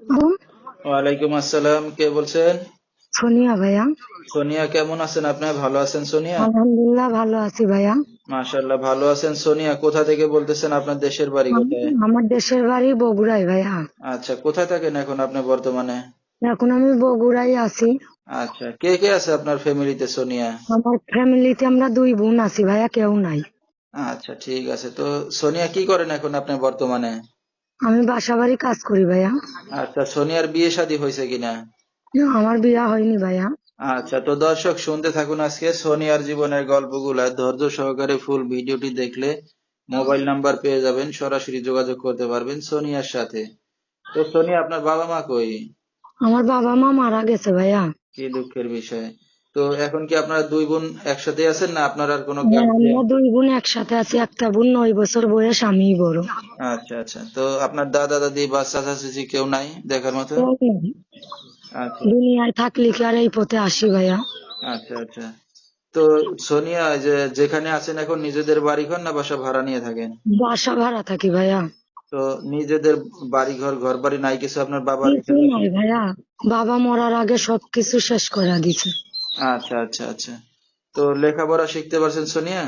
বোন ওয়ালাইকুম আসসালাম। কে বলছেন? সোনিয়া ভাইয়া। সোনিয়া, কেমন আছেন আপনি? ভালো আছেন সোনিয়া? আলহামদুলিল্লাহ ভালো আছি ভাইয়া। মাশাআল্লাহ, ভালো আছেন। সোনিয়া, কোথা থেকে বলতেছেন? আপনার দেশের বাড়ি কোথায়? আমার দেশের বাড়ি বগুড়ায় ভাইয়া। আচ্ছা, কোথায় থাকেন এখন আপনি বর্তমানে? এখন আমি বগুড়ায় আছি। আচ্ছা, কে কে আছে আপনার ফ্যামিলিতে সোনিয়া? আমার ফ্যামিলিতে আমরা 2 বোন আছি ভাইয়া, কেউ নাই। আচ্ছা, ঠিক আছে। তো সোনিয়া, কি করেন এখন আপনি বর্তমানে? আমি বাসা বাড়ি কাজ করি ভাইয়া। আচ্ছা, সোনিয়ার বিয়ে শাদী হয়েছে কিনা? না, আমার বিয়া হয়নি ভাইয়া। আচ্ছা, তো দর্শক শুনতে থাকুন আজকে সোনিয়ার জীবনের গল্পগুলা। ধৈর্য সহকারে ফুল ভিডিওটি দেখলে মোবাইল নাম্বার পেয়ে যাবেন, সরাসরি যোগাযোগ করতে পারবেন সোনিয়ার সাথে। তো সোনিয়া, আপনার বাবা মা কই? আমার বাবা মা মারা গেছে ভাইয়া। কি দুঃখের বিষয়। তো এখন কি আপনারা দুই বোন একসাথে আছেন, না আপনার আর কোনো হ্যাঁ, গার্জিয়ান? আমরা 2 বোন একসাথে আছি। একটা বোন 9 বছর বয়স, আমি বড়। আচ্ছা আচ্ছা, তো আপনার দাদা দাদি বা চাচা চাচি কেউ নাই দেখার মতো? কেউ নেই। আচ্ছা দুনিয়ায় থাকলে কি আর এই পথে আসি ভাইয়া? আচ্ছা আচ্ছা। তো সোনিয়া, যে যেখানে আছেন এখন, নিজেদের বাড়ি ঘর না বাসা ভাড়া নিয়ে থাকেন? বাসা ভাড়া থাকি ভাইয়া। তো নিজেদের বাড়ি ঘর, ঘর বাড়ি নাই কিছু আপনার বাবা রেখে কিছুই গেছে? নাই ভাইয়া। বাবা মরার আগে সবকিছু শেষ করে দিছে। আচ্ছা আচ্ছা আচ্ছা। তো লেখাপড়া শিখতে পারছেন সোনিয়া?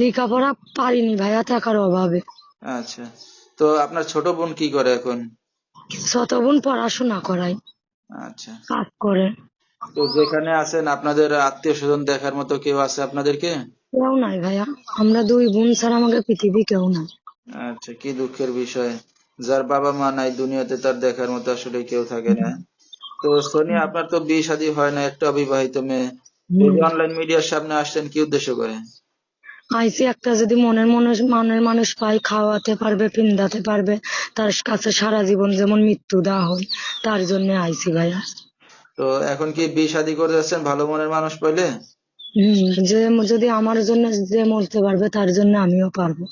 লেখাপড়া পারিনি ভাইয়া, টাকার অভাবে। আচ্ছা। তো আপনার ছোট বোন কি করে এখন? ছোট বোন পড়াশোনা করাই, আচ্ছা। কাজ করে। তো যেখানে আছেন, আপনাদের আত্মীয় স্বজন দেখার মতো কেউ আছে আপনাদেরকে? কেউ নাই ভাইয়া। আমরা 2 বোন ছাড়া আমাকে পৃথিবী কেউ নাই। আচ্ছা, কি দুঃখের বিষয়। যার বাবা মা নাই দুনিয়াতে, তার দেখার মতো আসলে কেউ থাকে না। তো সোনিয়া, আপনার তো বিয়ে শাদী হয় না, একটা অবিবাহিত মেয়ে। তো এই হম। যে অনলাইন মিডিয়ার সামনে আসছেন, কি উদ্দেশ্য করে? আইসি একটা যদি মনের মানুষ পাই, খাওয়াতে পারবে, পিন্দাতে পারবে, তার কাছে সারা জীবন যেমন মৃত্যু দেওয়া হয়, তার জন্য আইসি ভাইয়া। তো এখন কি বিয়ে শাদী করে যাচ্ছেন ভালো মনের মানুষ পাইলে? যে যদি আমার জন্য যে মরতে পারবে, তার জন্য আমিও পারবো।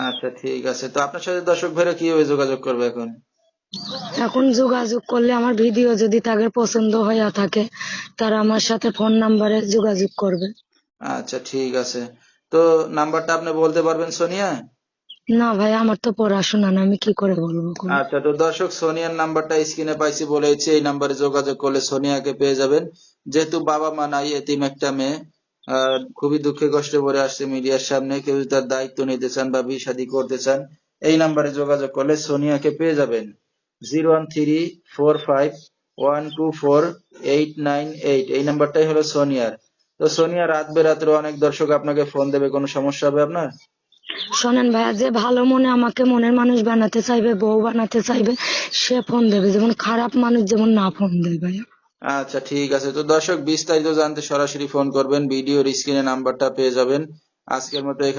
আচ্ছা, ঠিক আছে। তো আপনার সাথে দর্শক ভাইরা কিভাবে যোগাযোগ করবে এখন? এখন যোগাযোগ করলে আমার ভিডিও যদি তাদের পছন্দ হইয়া থাকে, তারা আমার সাথে ফোন নাম্বারে যোগাযোগ করবে। আচ্ছা, ঠিক আছে। তো নাম্বারটা আপনি বলতে পারবেন সোনিয়া? না ভাই, আমার তো পড়াশোনা না, আমি কি করে বলবো কোন? আচ্ছা, তো দর্শক, সোনিয়ার নাম্বারটা স্ক্রিনে পাইছি বলেছি, এই নাম্বারে যোগাযোগ করলে সোনিয়াকে পেয়ে যাবেন। যেহেতু বাবা মা নাই, এতিম একটা মেয়ে, খুবই দুঃখে কষ্টে পড়ে আসছে মিডিয়ার সামনে। কেউ যদি তার দায়িত্ব নিতে চান বা বিয়ে শাদী করতে চান, এই নাম্বারে যোগাযোগ করলে সোনিয়াকে পেয়ে যাবেন। 01345124898, এই নাম্বারটাই হলো সোনিয়ার। তো সোনিয়া, রাত বেরাত্রে অনেক দর্শক আপনাকে ফোন দেবে, কোনো সমস্যা হবে আপনার? শোনেন ভাইয়া, যে ভালো মনে আমাকে মনের মানুষ বানাতে চাইবে, বউ বানাতে চাইবে, সে ফোন দেবে। যেমন খারাপ মানুষ যেমন না ফোন দেয় ভাইয়া। আচ্ছা, ঠিক আছে। তো দর্শক, বিস্তারিত জানতে সরাসরি ফোন করবেন, ভিডিওর স্ক্রিনে নাম্বারটা পেয়ে যাবেন। আজকের মতো এখানে